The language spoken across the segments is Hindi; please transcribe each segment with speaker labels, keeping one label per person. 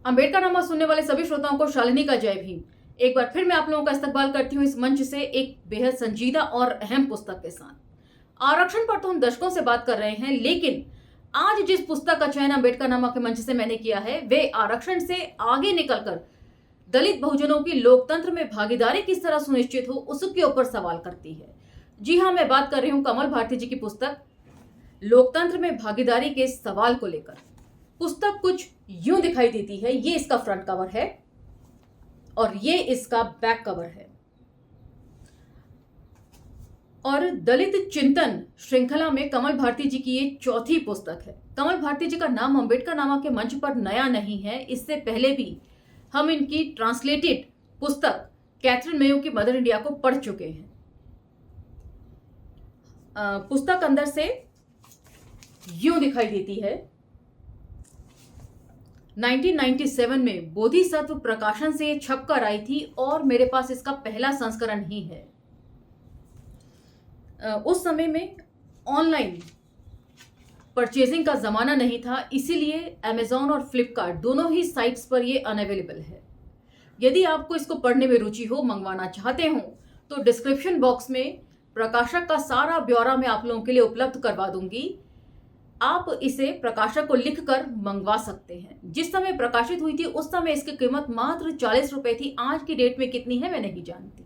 Speaker 1: अम्बेडकर नामा सुनने वाले सभी श्रोताओं को शालिनी का जय भीम। एक बार फिर मैं आप लोगों का इस्तकबाल करती हूँ इस मंच से एक बेहद संजीदा और अहम पुस्तक के साथ। आरक्षण पर तो हम दशकों से बात कर रहे हैं, लेकिन आज जिस पुस्तक का चयन अम्बेडकर नामा के मंच से मैंने किया है वे आरक्षण से आगे निकलकर दलित बहुजनों की लोकतंत्र में भागीदारी किस तरह सुनिश्चित हो उसके ऊपर सवाल करती है। जी हाँ, मैं बात कर रही हूँ कमल भारती जी की पुस्तक लोकतंत्र में भागीदारी के सवाल को लेकर। पुस्तक कुछ यूं दिखाई देती है। ये इसका फ्रंट कवर है और ये इसका बैक कवर है। और दलित चिंतन श्रृंखला में कमल भारती जी की ये चौथी पुस्तक है। कमल भारती जी का नाम अम्बेडकर नामा के मंच पर नया नहीं है। इससे पहले भी हम इनकी ट्रांसलेटेड पुस्तक कैथरीन मेयो की मदर इंडिया को पढ़ चुके हैं। पुस्तक अंदर से यूं दिखाई देती है। 1997 में बोधिसत्व प्रकाशन से ये छप कर आई थी और मेरे पास इसका पहला संस्करण ही है। उस समय में ऑनलाइन परचेजिंग का जमाना नहीं था, इसीलिए अमेजॉन और फ्लिपकार्ट दोनों ही साइट्स पर ये अनअवेलेबल है। यदि आपको इसको पढ़ने में रुचि हो, मंगवाना चाहते हो, तो डिस्क्रिप्शन बॉक्स में प्रकाशक का सारा ब्यौरा मैं आप लोगों के लिए उपलब्ध करवा दूंगी। आप इसे प्रकाशक को लिखकर मंगवा सकते हैं। जिस समय प्रकाशित हुई थी उस समय इसकी कीमत मात्र 40 रुपए थी। आज की डेट में कितनी है मैं नहीं जानती।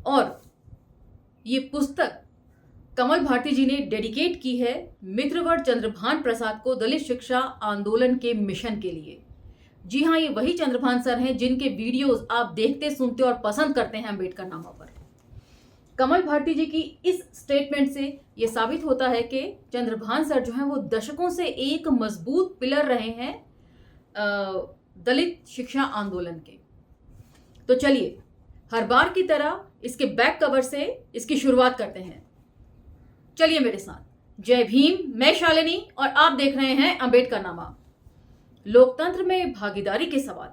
Speaker 1: और ये पुस्तक कमल भारती जी ने डेडिकेट की है मित्रवर चंद्रभान प्रसाद को दलित शिक्षा आंदोलन के मिशन के लिए। जी हाँ, ये वही चंद्रभान सर हैं जिनके वीडियोस आप देखते, सुनते और पसंद करते हैं अम्बेडकर नामा पर। कमल भारती जी की इस स्टेटमेंट से यह साबित होता है कि चंद्रभान सर जो हैं वो दशकों से एक मजबूत पिलर रहे हैं दलित शिक्षा आंदोलन के। तो चलिए हर बार की तरह इसके बैक कवर से इसकी शुरुआत करते हैं। चलिए मेरे साथ। जय भीम, मैं शालिनी और आप देख रहे हैं अम्बेडकर नामा। लोकतंत्र में भागीदारी के सवाल।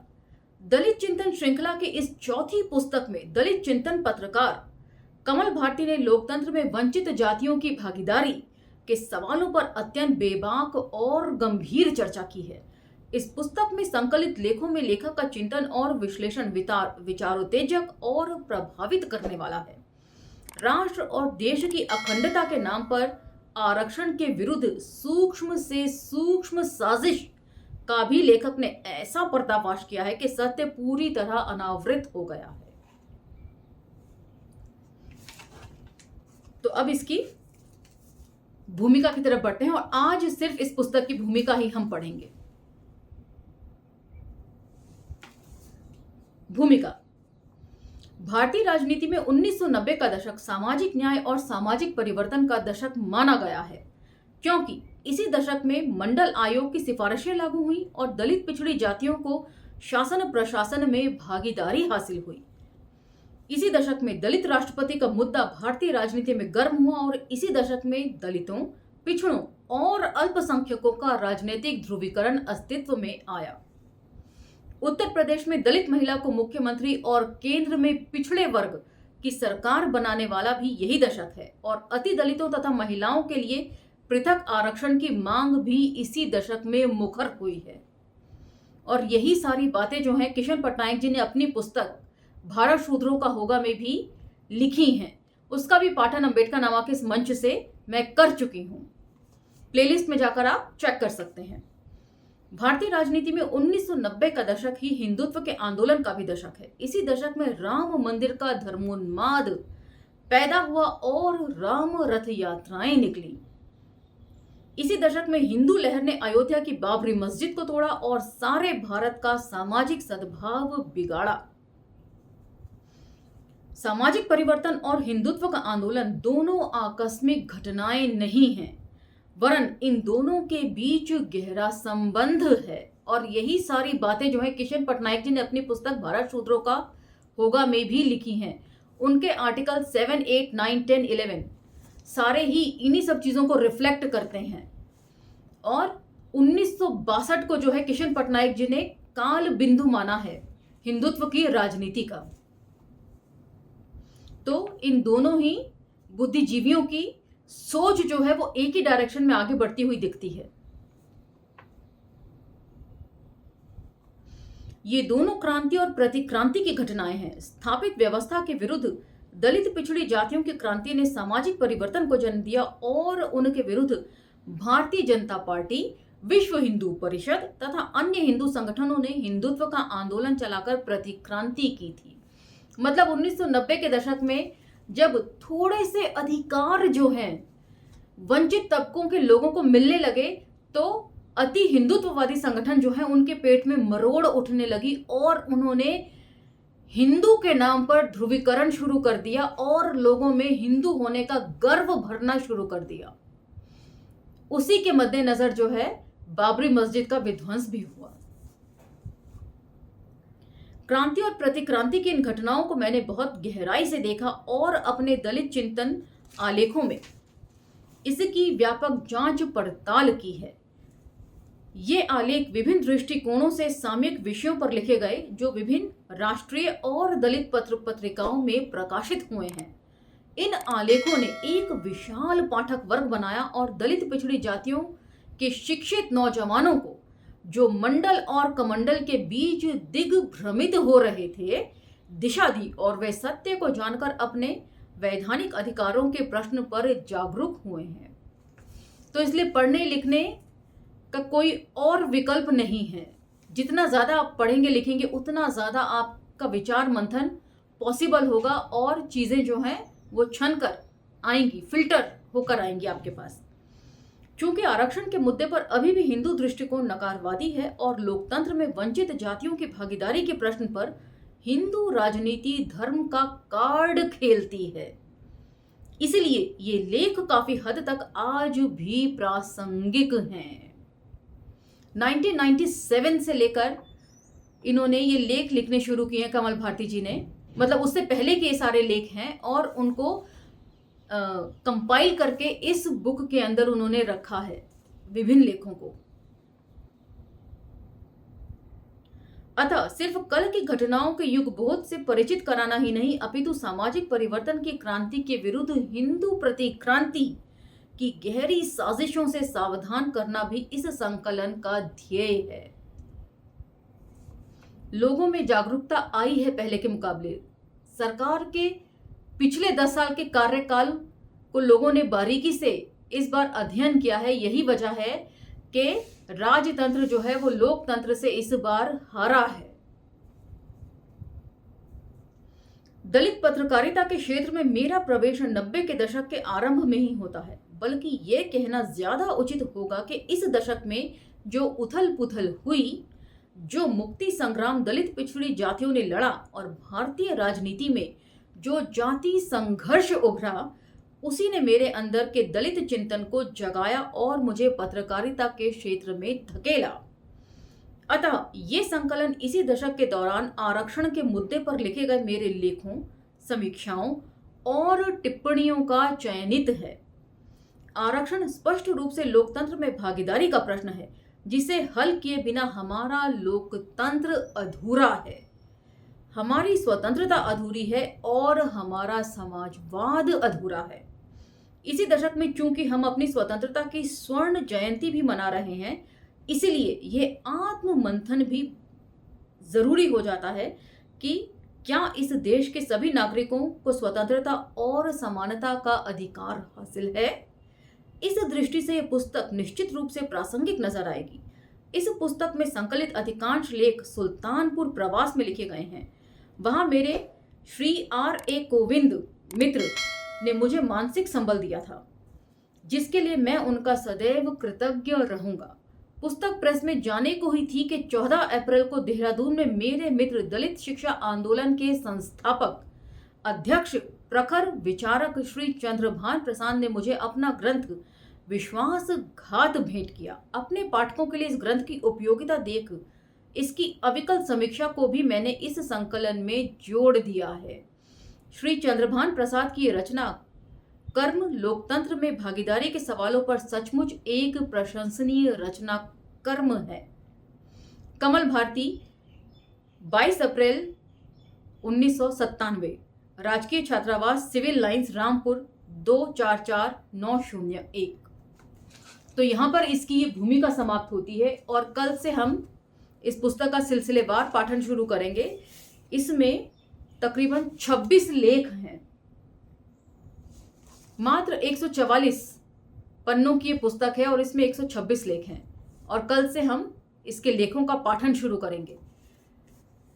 Speaker 1: दलित चिंतन श्रृंखला के इस चौथी पुस्तक में दलित चिंतन पत्रकार कमल भारती ने लोकतंत्र में वंचित जातियों की भागीदारी के सवालों पर अत्यंत बेबाक और गंभीर चर्चा की है। इस पुस्तक में संकलित लेखों में लेखक का चिंतन और विश्लेषण विचारोत्तेजक और प्रभावित करने वाला है। राष्ट्र और देश की अखंडता के नाम पर आरक्षण के विरुद्ध सूक्ष्म से सूक्ष्म साजिश का भी लेखक ने ऐसा पर्दाफाश किया है कि सत्य पूरी तरह अनावृत हो गया है। तो अब इसकी भूमिका की तरफ बढ़ते हैं और आज सिर्फ इस पुस्तक की भूमिका ही हम पढ़ेंगे। भूमिका। भारतीय राजनीति में 1990 का दशक सामाजिक न्याय और सामाजिक परिवर्तन का दशक माना गया है, क्योंकि इसी दशक में मंडल आयोग की सिफारिशें लागू हुई और दलित पिछड़ी जातियों को शासन प्रशासन में भागीदारी हासिल हुई। इसी दशक में दलित राष्ट्रपति का मुद्दा भारतीय राजनीति में गर्म हुआ और इसी दशक में दलितों, पिछड़ों और अल्पसंख्यकों का राजनीतिक ध्रुवीकरण अस्तित्व में आया। उत्तर प्रदेश में दलित महिला को मुख्यमंत्री और केंद्र में पिछड़े वर्ग की सरकार बनाने वाला भी यही दशक है और अति दलितों तथा महिलाओं के लिए पृथक आरक्षण की मांग भी इसी दशक में मुखर हुई है। और यही सारी बातें जो हैं किशन पटनायक जी ने अपनी पुस्तक भारत शूद्रों का होगा में भी लिखी हैं। उसका भी पाठन अम्बेडकर नामा के इस मंच से मैं कर चुकी हूं। प्लेलिस्ट में जाकर आप चेक कर सकते हैं। भारतीय राजनीति में 1990 का दशक ही हिंदुत्व के आंदोलन का भी दशक है। इसी दशक में राम मंदिर का धर्मोन्माद पैदा हुआ और राम रथ यात्राएं निकली। इसी दशक में हिंदू लहर ने अयोध्या की बाबरी मस्जिद को तोड़ा और सारे भारत का सामाजिक सद्भाव बिगाड़ा। सामाजिक परिवर्तन और हिंदुत्व का आंदोलन दोनों आकस्मिक घटनाएं नहीं हैं, वरन इन दोनों के बीच गहरा संबंध है। और यही सारी बातें जो है किशन पटनायक जी ने अपनी पुस्तक भारत शूद्रों का होगा में भी लिखी हैं। उनके आर्टिकल 7, 8, 9, 10, 11 सारे ही इन्हीं सब चीजों को रिफ्लेक्ट करते हैं। और 1962 को जो है किशन पटनायक जी ने काल बिंदु माना है हिंदुत्व की राजनीति का। तो इन दोनों ही बुद्धिजीवियों की सोच जो है वो एक ही डायरेक्शन में आगे बढ़ती हुई दिखती है। ये दोनों क्रांति और प्रतिक्रांति की घटनाएं हैं। स्थापित व्यवस्था के विरुद्ध दलित पिछड़ी जातियों की क्रांति ने सामाजिक परिवर्तन को जन्म दिया और उनके विरुद्ध भारतीय जनता पार्टी, विश्व हिंदू परिषद तथा अन्य हिंदू संगठनों ने हिंदुत्व का आंदोलन चलाकर प्रतिक्रांति की थी। मतलब 1990 के दशक में जब थोड़े से अधिकार जो हैं वंचित तबकों के लोगों को मिलने लगे, तो अति हिंदुत्ववादी संगठन जो है उनके पेट में मरोड़ उठने लगी और उन्होंने हिंदू के नाम पर ध्रुवीकरण शुरू कर दिया और लोगों में हिंदू होने का गर्व भरना शुरू कर दिया। उसी के मद्देनजर जो है बाबरी मस्जिद का विध्वंस भी हुआ। क्रांति और प्रतिक्रांति की इन घटनाओं को मैंने बहुत गहराई से देखा और अपने दलित चिंतन आलेखों में इसकी व्यापक जांच पड़ताल की है। ये आलेख विभिन्न दृष्टिकोणों से सामयिक विषयों पर लिखे गए जो विभिन्न राष्ट्रीय और दलित पत्र पत्रिकाओं में प्रकाशित हुए हैं। इन आलेखों ने एक विशाल पाठक वर्ग बनाया और दलित पिछड़ी जातियों के शिक्षित नौजवानों को जो मंडल और कमंडल के बीच दिग्भ्रमित हो रहे थे दिशा दी और वे सत्य को जानकर अपने वैधानिक अधिकारों के प्रश्न पर जागरूक हुए हैं। तो इसलिए पढ़ने लिखने का कोई और विकल्प नहीं है। जितना ज़्यादा आप पढ़ेंगे लिखेंगे उतना ज़्यादा आपका विचार मंथन पॉसिबल होगा और चीज़ें जो हैं वो छन कर आएंगी, फिल्टर होकर आएंगी आपके पास। चूंकि आरक्षण के मुद्दे पर अभी भी हिंदू दृष्टिकोण नकारवादी है और लोकतंत्र में वंचित जातियों की भागीदारी के प्रश्न पर हिंदू राजनीति धर्म का कार्ड खेलती है, इसलिए ये लेख काफी हद तक आज भी प्रासंगिक हैं। 1997 से लेकर इन्होंने ये लेख लिखने शुरू किए हैं कमल भारती जी ने। मतलब उससे पहले के ये सारे लेख हैं और उनको कंपाइल करके इस बुक के अंदर उन्होंने रखा है विभिन्न लेखों को। अतः सिर्फ कल की घटनाओं के युग बोध से परिचित कराना ही नहीं अपितु सामाजिक परिवर्तन की क्रांति के विरुद्ध हिंदू प्रतिक्रांति की गहरी साजिशों से सावधान करना भी इस संकलन का ध्येय है। लोगों में जागरूकता आई है पहले के मुकाबले। सरकार के पिछले 10 साल के कार्यकाल को लोगों ने बारीकी से इस बार अध्ययन किया है। यही वजह है कि राजतंत्र जो है वो लोकतंत्र से इस बार हारा है। दलित पत्रकारिता के क्षेत्र में मेरा प्रवेश 90 के दशक के आरंभ में ही होता है, बल्कि ये कहना ज्यादा उचित होगा कि इस दशक में जो उथल पुथल हुई, जो मुक्ति संग्राम दलित पिछड़ी जातियों ने लड़ा और भारतीय राजनीति में जो जाति संघर्ष उभरा, उसी ने मेरे अंदर के दलित चिंतन को जगाया और मुझे पत्रकारिता के क्षेत्र में धकेला। अतः ये संकलन इसी दशक के दौरान आरक्षण के मुद्दे पर लिखे गए मेरे लेखों, समीक्षाओं और टिप्पणियों का चयनित है। आरक्षण स्पष्ट रूप से लोकतंत्र में भागीदारी का प्रश्न है, जिसे हल किए बिना हमारा लोकतंत्र अधूरा है, हमारी स्वतंत्रता अधूरी है और हमारा समाजवाद अधूरा है। इसी दशक में चूंकि हम अपनी स्वतंत्रता की स्वर्ण जयंती भी मना रहे हैं, इसलिए ये आत्म मंथन भी जरूरी हो जाता है कि क्या इस देश के सभी नागरिकों को स्वतंत्रता और समानता का अधिकार हासिल है। इस दृष्टि से यह पुस्तक निश्चित रूप से प्रासंगिक नजर आएगी। इस पुस्तक में संकलित अधिकांश लेख सुल्तानपुर प्रवास में लिखे गए हैं। वहां मेरे श्री R.A. कोविंद मित्र ने मुझे मानसिक संबल दिया था, जिसके लिए मैं उनका सदैव कृतज्ञ रहूंगा। पुस्तक प्रेस में जाने को ही थी कि 14 अप्रैल को देहरादून में मेरे मित्र दलित शिक्षा आंदोलन के संस्थापक, अध्यक्ष, प्रखर विचारक श्री चंद्रभान प्रसाद ने मुझे अपना ग्रंथ विश्वासघात भेंट किया। अपने पाठकों के लिए इस ग्रंथ की उपयोगिता देख इसकी अविकल समीक्षा को भी मैंने इस संकलन में जोड़ दिया है। श्री चंद्रभान प्रसाद की रचना कर्म लोकतंत्र में भागीदारी के सवालों पर सचमुच एक प्रशंसनीय रचना कर्म है। कमल भारती 22 अप्रैल 1997, राजकीय छात्रावास, सिविल लाइंस, रामपुर 244901। तो यहाँ पर इसकी ये भूमिका समाप्त होती है और कल से हम इस पुस्तक का सिलसिलेवार पाठन शुरू करेंगे। इसमें तकरीबन 26 लेख हैं। मात्र 144 पन्नों की ये पुस्तक है और इसमें 126 लेख हैं और कल से हम इसके लेखों का पाठन शुरू करेंगे।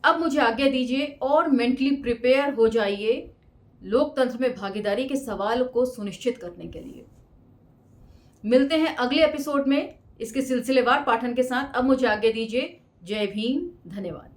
Speaker 1: अब मुझे आज्ञा दीजिए और मेंटली प्रिपेयर हो जाइए लोकतंत्र में भागीदारी के सवाल को सुनिश्चित करने के लिए। मिलते हैं अगले एपिसोड में इसके सिलसिलेवार पाठन के साथ। अब मुझे आज्ञा दीजिए। जय भीम, धन्यवाद।